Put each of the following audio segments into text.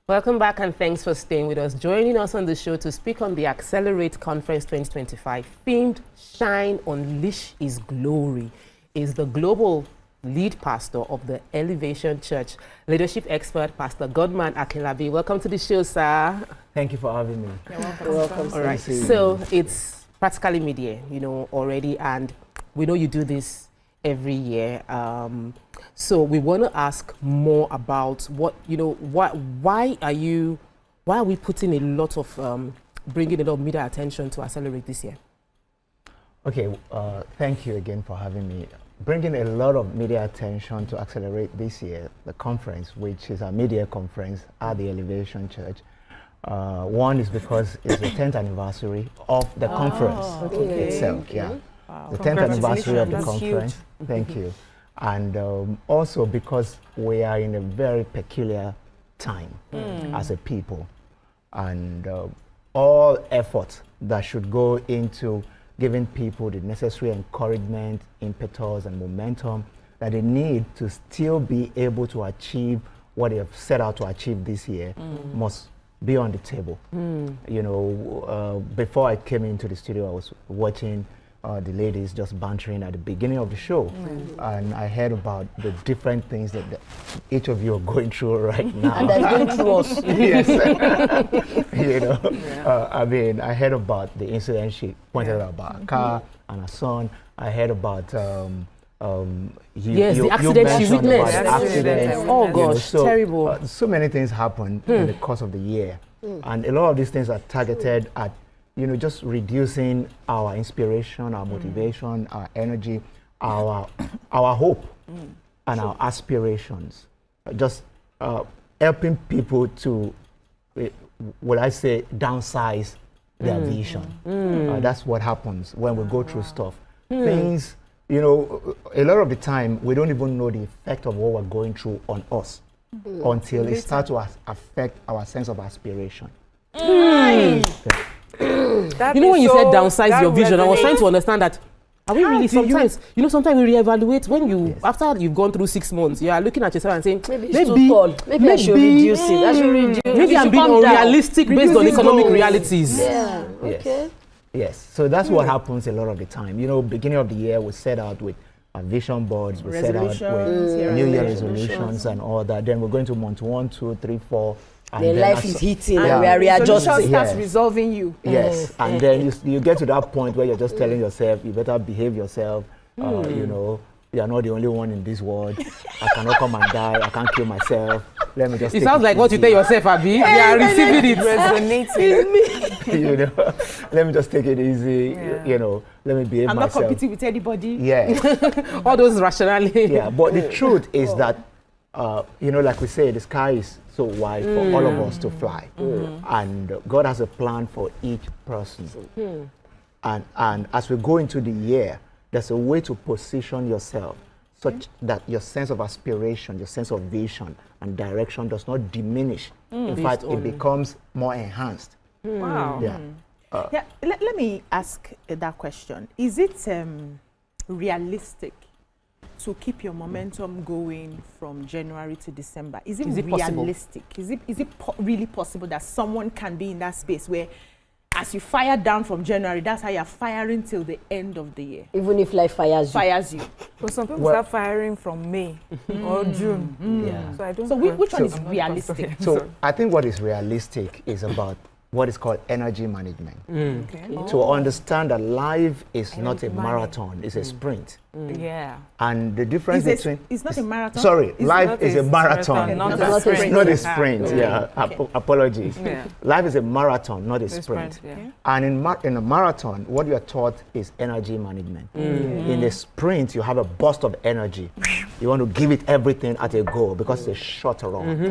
Welcome back and thanks for staying with us. Joining us on the show to speak on the Accelerate Conference 2025, themed Shine, Unleash His Glory, is the global lead pastor of the Elevation Church, leadership expert, Pastor Godman Akinlabi. Welcome to the show, sir. Thank you for having me. You're welcome. You're welcome. All right, so it's practically mid-year, already, and we know you do this every year. So we want to ask more about why are we putting a lot of, bringing a lot of media attention to Accelerate this year? Okay, thank you again for having me. Bringing a lot of media attention to Accelerate this year, the conference, which is a media conference at the Elevation Church. One is because it's the 10th anniversary of the conference itself. Yeah, wow. The 10th anniversary of the conference. Thank you. And also because we are in a very peculiar time as a people, and all efforts that should go into giving people the necessary encouragement, impetus, and momentum that they need to still be able to achieve what they have set out to achieve this year must be on the table. Before I came into the studio, I was watching the ladies just bantering at the beginning of the show, and I heard about the different things that each of you are going through right now. And they're going through us. Yes. I heard about the incident she pointed out about a car and a son. I heard about the accident she witnessed. Oh gosh, terrible. So many things happened in the course of the year, and a lot of these things are targeted at just reducing our inspiration, our motivation, our energy, our hope, and our aspirations. Just helping people to, downsize their vision. That's what happens when we go through stuff. Things, a lot of the time, we don't even know the effect of what we're going through on us until it starts to affect our sense of aspiration. When you said downsize your vision, I was trying to understand that. Are we really sometimes? Sometimes we reevaluate when you after you've gone through 6 months. You are looking at yourself and saying, maybe it's too tall. Maybe I should reduce it. I should reduce. Maybe I'm being unrealistic based on economic realities. Yeah. Okay. Yes. So that's what happens a lot of the time. Beginning of the year, we set out with vision boards. We set out with New Year resolutions and all that. Then we're going to month 1, 2, 3, 4. And then life is hitting and we are readjusting. Solution starts resolving you. Yes, and then you get to that point where you're just telling yourself, you better behave yourself. You are not the only one in this world. I cannot come and die. I can't kill myself. Let me just. It sounds like what you tell yourself, Abi. You are receiving it. Resonating. Let me just take it easy. Let me behave myself. I'm not competing with anybody. Yeah. All those rationality. Yeah, but the truth is that, like we say, the sky is so wide for all of us to fly, and God has a plan for each person. And as we go into the year, there's a way to position yourself such that your sense of aspiration, your sense of vision and direction does not diminish. In fact, it becomes more enhanced. Wow. Yeah. Let me ask that question. Is it realistic to keep your momentum going from January to December? Is it realistic? Possible? Is it really possible that someone can be in that space where as you fire down from January, that's how you're firing till the end of the year? Even if life fires you. So some people start firing from May or June. Yeah. So I don't. So which one is realistic? So I think what is realistic is about what is called energy management. To understand that life is not a marathon, it's a sprint. Yeah. And the difference between... It's not a marathon? Sorry, life is a marathon. Not a sprint. Not a sprint, yeah. Okay. Apologies. Yeah. Life is a marathon, not a sprint. Yeah. And in a marathon, what you are taught is energy management. In a sprint, you have a burst of energy. You want to give it everything at a go because it's a short run.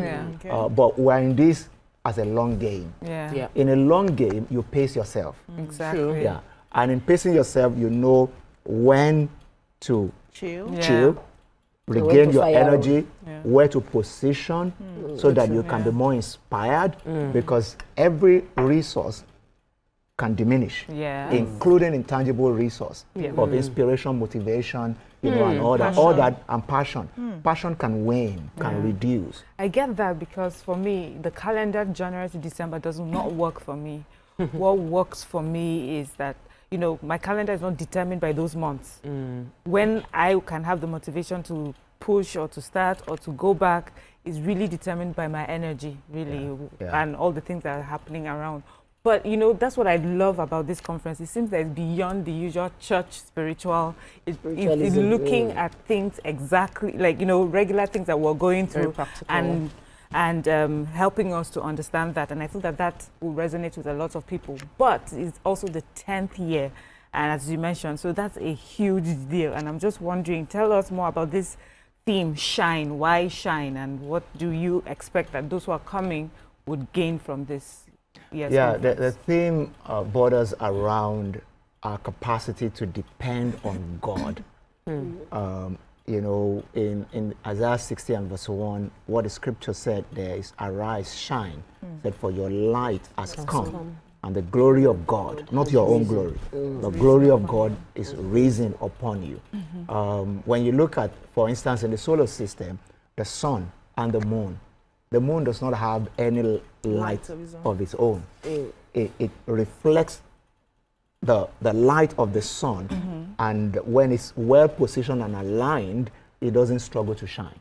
Yeah. But we're in this as a long game. Yeah. In a long game, you pace yourself. Exactly. Yeah. And in pacing yourself, you know when to chill, regain your energy, where to position so that you can be more inspired, because every resource can diminish, Yeah. including intangible resource of inspiration, motivation, you know, and all that, and passion. Passion can wane, can reduce. I get that because for me, the calendar January to December does not work for me. What works for me is that, you know, my calendar is not determined by those months. When I can have the motivation to push or to start or to go back is really determined by my energy, really, and all the things that are happening around. But, you know, that's what I love about this conference. It seems that it's beyond the usual church spiritual. It's looking at things exactly, like, you know, regular things that we're going through and helping us to understand that. And I feel that that will resonate with a lot of people. But it's also the 10th year, and as you mentioned, so that's a huge deal. And I'm just wondering, tell us more about this theme, Shine. Why Shine? And what do you expect that those who are coming would gain from this? Yes, the theme borders around our capacity to depend on God. You know, in Isaiah 60 and verse 1, what the scripture said there is, arise, shine, that for your light has come, and the glory of God, not your own glory, the glory of God is risen upon you. When you look at, for instance, in the solar system, the sun and the moon does not have any light of its own. It reflects the light of the sun, and when it's well positioned and aligned, it doesn't struggle to shine.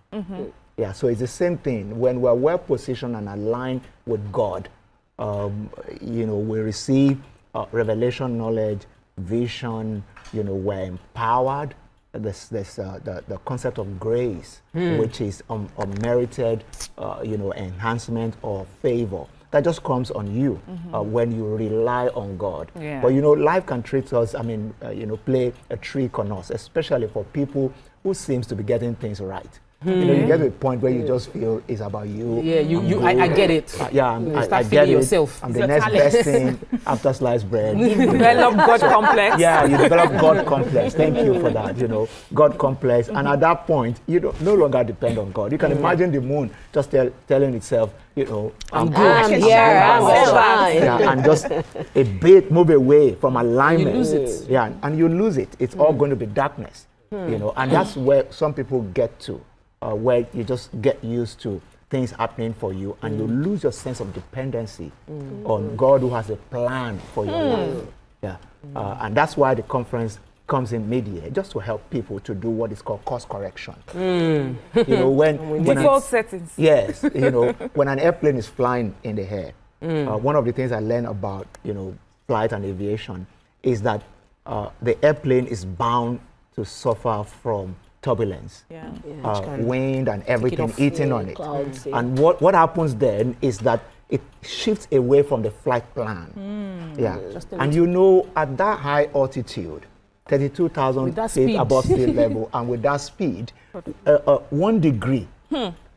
Yeah, so it's the same thing. When we're well positioned and aligned with God, you know, we receive revelation, knowledge, vision. You know, we're empowered. There's the concept of grace, which is unmerited, you know, enhancement or favor that just comes on you when you rely on God. But you know, life can treat us, I mean, you know, play a trick on us, especially for people who seems to be getting things right. You know, you get to a point where you just feel it's about you. Yeah, I get it. I get it. Yourself. I'm the next best thing after sliced bread. You develop God complex. Yeah, you develop God complex. Thank you for that. You know, God complex. And at that point, you don't no longer depend on God. You can imagine the moon just telling itself, you know, I'm here, yeah, and just a bit move away from alignment. You lose it. Yeah, and you lose it. It's all going to be darkness. You know, and that's where some people get to. Where you just get used to things happening for you, and you lose your sense of dependency on God, who has a plan for your life. Yeah, and that's why the conference comes in mid-year, just to help people to do what is called course correction. You know, when default settings. Yes, you know, when an airplane is flying in the air, one of the things I learned about, you know, flight and aviation is that the airplane is bound to suffer from turbulence, wind and everything eating on it. Clouds, And what happens then is that it shifts away from the flight plan. And you know, at that high altitude, 32,000 feet above sea level, and with that speed, 1 degree,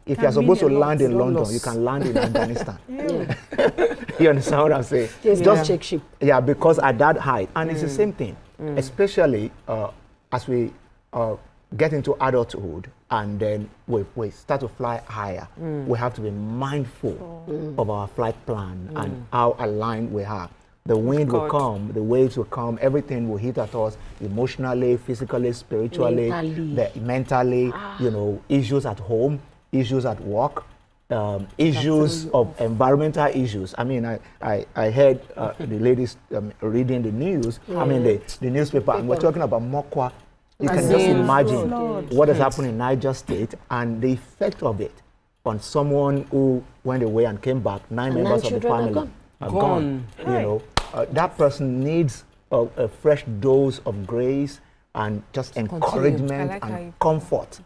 if you're supposed to land in London, you can land in Afghanistan. You understand what I'm saying? Just check ship. Yeah, because at that height, and it's the same thing, especially as we get into adulthood, and then we start to fly higher. We have to be mindful of our flight plan and how aligned we are. The wind will come, the waves will come, everything will hit at us emotionally, physically, spiritually, mentally, you know, issues at home, issues at work, issues of environmental issues. I mean, I heard the ladies reading the news, I mean, the newspaper, and we're talking about Mokwa. You can just imagine what has happened in Niger State and the effect of it on someone who went away and came back. 9 members of the family are gone. You know, that person needs a fresh dose of grace and just encouragement and comfort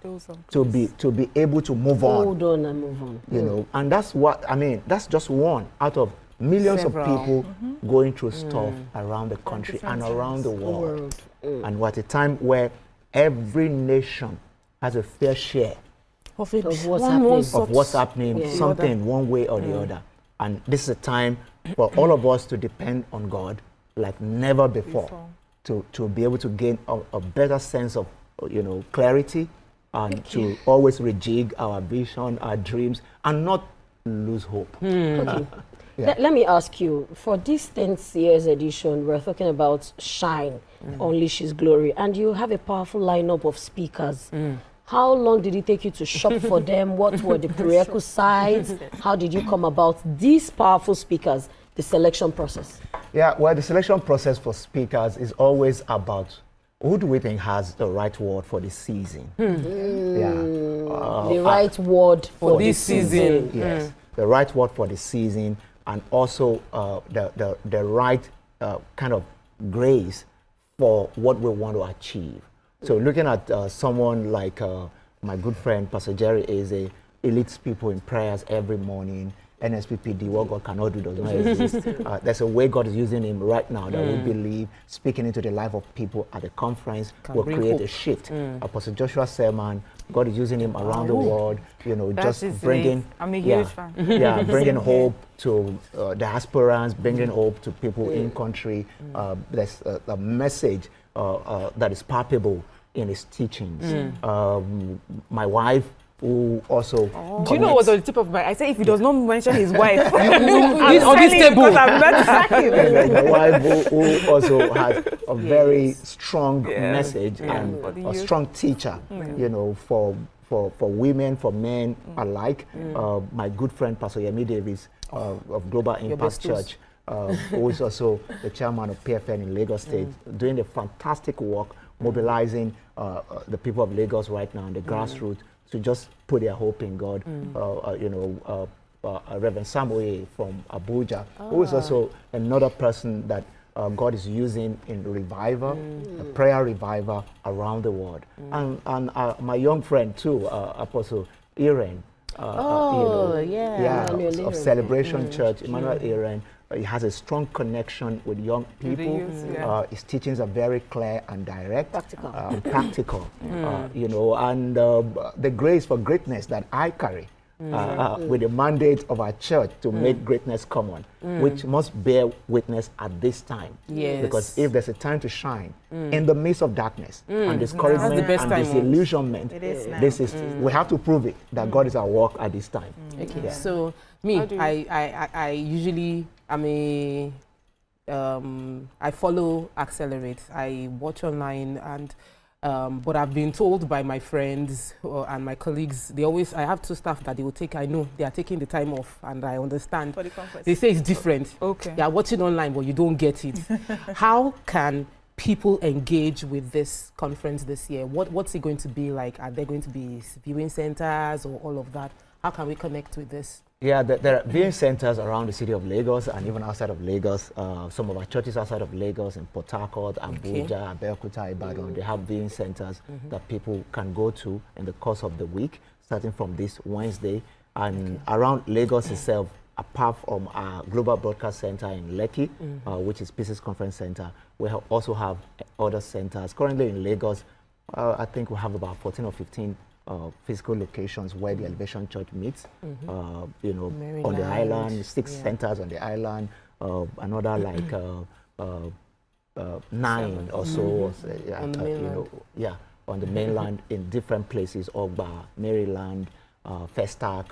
to be able to move on. Hold on and move on. You know, and that's what I mean. That's just one out of millions of people going through stuff around the country and around the world. And we're at a time where every nation has a fair share of what's happening, something one way or the other. And this is a time for all of us to depend on God like never before. To be able to gain a better sense of, you know, clarity, and to always rejig our vision, our dreams, and not lose hope. Okay. Yeah. Let me ask you, for this 10th year's edition, we're talking about Shine, Unleash His Glory, and you have a powerful lineup of speakers. How long did it take you to shop for them? What were the prerequisites? How did you come about these powerful speakers, the selection process? Yeah, well, the selection process for speakers is always about who do we think has the right word for the season? The right word for this season. Yes, the right word for the season, and also the right kind of grace for what we want to achieve. So looking at someone like my good friend Pastor Jerry Eze, he leads people in prayers every morning. NSPPD, what God cannot do does not exist. There's a way God is using him right now that we believe, speaking into the life of people at the conference, will create a shift. Apostle Joshua Selman, God is using him around the world, you know, That's just bringing, I'm a huge fan. yeah, bringing hope to diasporans, bringing hope to people in country. There's a message that is palpable in his teachings. My wife, who also Do you know what's on the tip of my? I say if he does not mention his wife, He's on this table. I'm not sacking. my wife who also has a very strong message and for the a youth. strong teacher, you know, for women, for men alike. My good friend Pastor Yemi Davis of Global Impact Church, who is also the chairman of PFN in Lagos State, doing a fantastic work, mobilizing the people of Lagos right now in the grassroots to just put their hope in God. You know, Reverend Samuel from Abuja, who is also another person that God is using in revival, a prayer revival around the world. And my young friend too, Apostle Aaron, you know, of Celebration Church, Emmanuel Aaron. He has a strong connection with young people. His teachings are very clear and direct, practical, you know, and the grace for greatness that I carry with the mandate of our church to make greatness common, which must bear witness at this time. Because if there's a time to shine in the midst of darkness and discouragement and disillusionment, this is we have to prove it that God is at work at this time. Okay, so me, I usually I follow Accelerate. I watch online, and but I've been told by my friends and my colleagues, I have two staff that they will take. I know they are taking the time off, and I understand. For the conference. They say it's different. Okay. They are watching online, but you don't get it. How can people engage with this conference this year? What's it going to be like? Are there going to be viewing centers or all of that? How can we connect with this? Yeah, there are viewing centers around the city of Lagos and even outside of Lagos. Some of our churches outside of Lagos, in Port Harcourt, Abuja, Abeokuta, Ibadan, they have viewing centers that people can go to in the course of the week, starting from this Wednesday. And around Lagos itself, apart from our Global Broadcast Center in Lekki, which is Pieces Conference Center, we also have other centers. Currently in Lagos, I think we have about 14 or 15 physical locations where the Elevation Church meets, you know, Maryland, on the island, 6 centers on the island, another like 9 or so, on the mainland. You know, on the mainland in different places, Ogba, Maryland, Festac,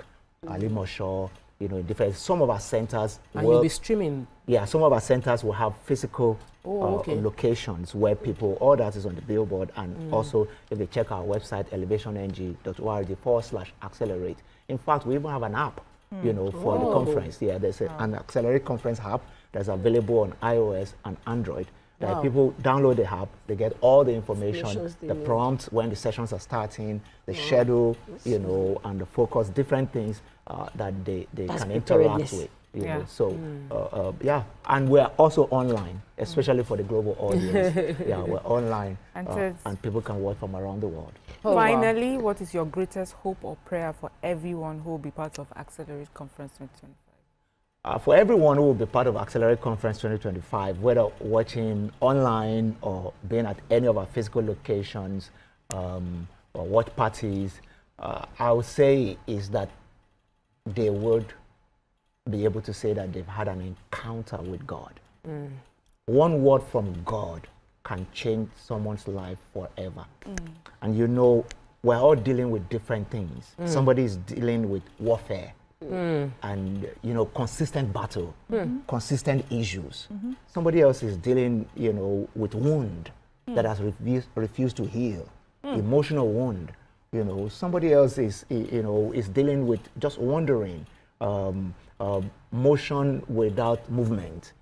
Alimosho, you know, different. Some of our centers and you'll be streaming. Yeah, some of our centers will have physical locations where people, all that is on the billboard, and also if they check our website, elevationng.org/accelerate. In fact, we even have an app, you know, for the conference. Yeah, there's an Accelerate Conference app that's available on iOS and Android. That people download the app, they get all the information, the prompts when the sessions are starting, the schedule, you know, and the focus, different things that they can interact with. You know, so and we're also online, especially for the global audience. We're online, and people can watch from around the world. Finally, what is your greatest hope or prayer for everyone who will be part of Accelerate Conference 2025? For everyone who will be part of Accelerate Conference 2025, whether watching online or being at any of our physical locations or watch parties, I would say is that they would be able to say that they've had an encounter with God. One word from God can change someone's life forever. And you know, we're all dealing with different things. Somebody is dealing with warfare and consistent battle, consistent issues. Somebody else is dealing with wound that has refused to heal, emotional wound. Somebody else is is dealing with just wandering, motion without movement,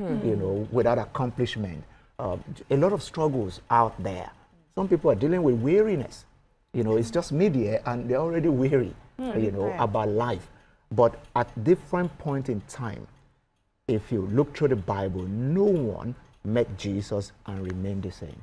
without accomplishment. A lot of struggles out there. Some people are dealing with weariness. It's just mid-year and they're already weary, about life. But at different point in time, if you look through the Bible, no one met Jesus and remained the same.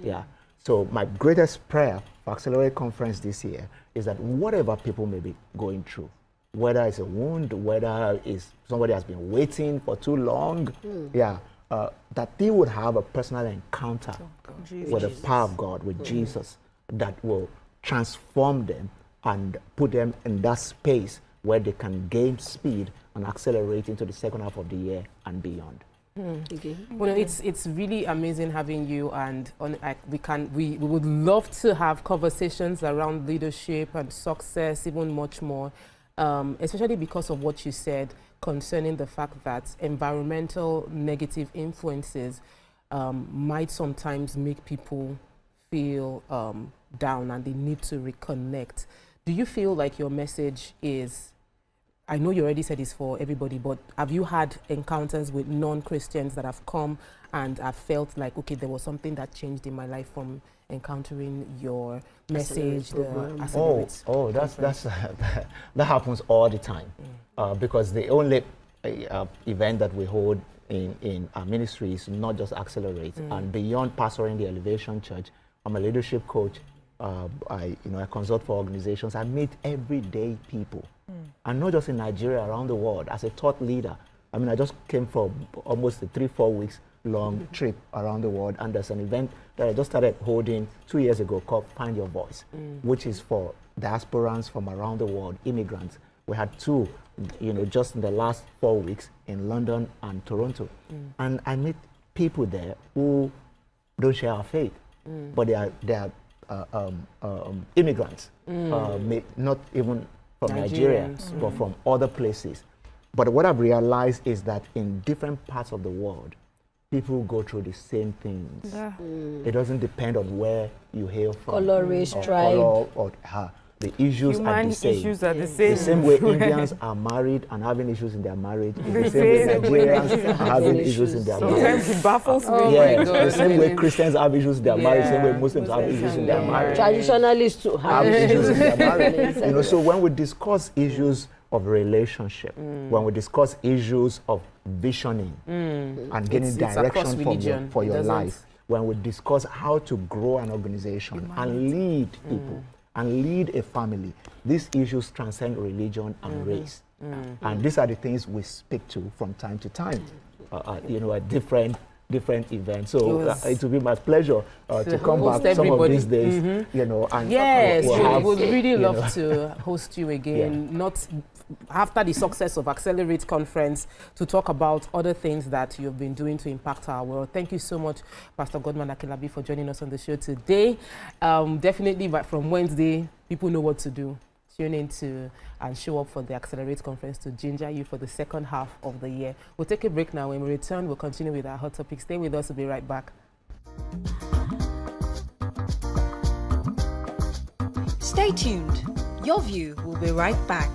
Yeah. So my greatest prayer for Accelerate Conference this year is that whatever people may be going through, whether it's a wound, whether it's somebody has been waiting for too long, that they would have a personal encounter with the power of God, with Jesus, that will transform them and put them in that space where they can gain speed and accelerate into the second half of the year and beyond. Well, it's really amazing having you, and we would love to have conversations around leadership and success, even much more, especially because of what you said concerning the fact that environmental negative influences might sometimes make people feel down and they need to reconnect. Do you feel like your message is, I know you already said it's for everybody, but have you had encounters with non-Christians that have come and have felt like, okay, there was something that changed in my life from encountering your message? That happens all the time, because the only event that we hold in our ministry is not just Accelerate, and beyond pastoring the Elevation Church, I'm a leadership coach. I consult for organizations. I meet everyday people, and not just in Nigeria, around the world. As a thought leader, I just came for almost a 3-4 weeks long trip around the world, and there's an event that I just started holding 2 years ago called Find Your Voice, which is for diasporans from around the world, immigrants. We had 2, just in the last 4 weeks in London and Toronto, and I meet people there who don't share our faith, but they are immigrants, not even from Nigeria, but from other places. But what I've realized is that in different parts of the world, people go through the same things. It doesn't depend on where you hail from. Color, race, tribe. The issues are the same. Issues are the same. The same way Indians are married and having issues in their marriage, the same way Nigerians are having issues in their marriage. Sometimes it baffles me. The same way Christians have issues in their marriage, the same way Muslims have issues in their marriage. Traditionalists too have issues in their marriage. So when we discuss issues of relationship, when we discuss issues of visioning and getting direction for your life, when we discuss how to grow an organization and lead people, and lead a family, these issues transcend religion and race. And these are the things we speak to from time to time, at different events. So it will be my pleasure to come back some of these days, and yes, we would really love to host you again, not after the success of Accelerate Conference, to talk about other things that you've been doing to impact our world. Thank you so much, Pastor Godman Akilabi, for joining us on the show today. Definitely, but from Wednesday, people know what to do. Tune in to and show up for the Accelerate Conference to ginger you for the second half of the year. We'll take a break now. When we return, we'll continue with our hot topics. Stay with us. We'll be right back. Stay tuned. Your View will be right back.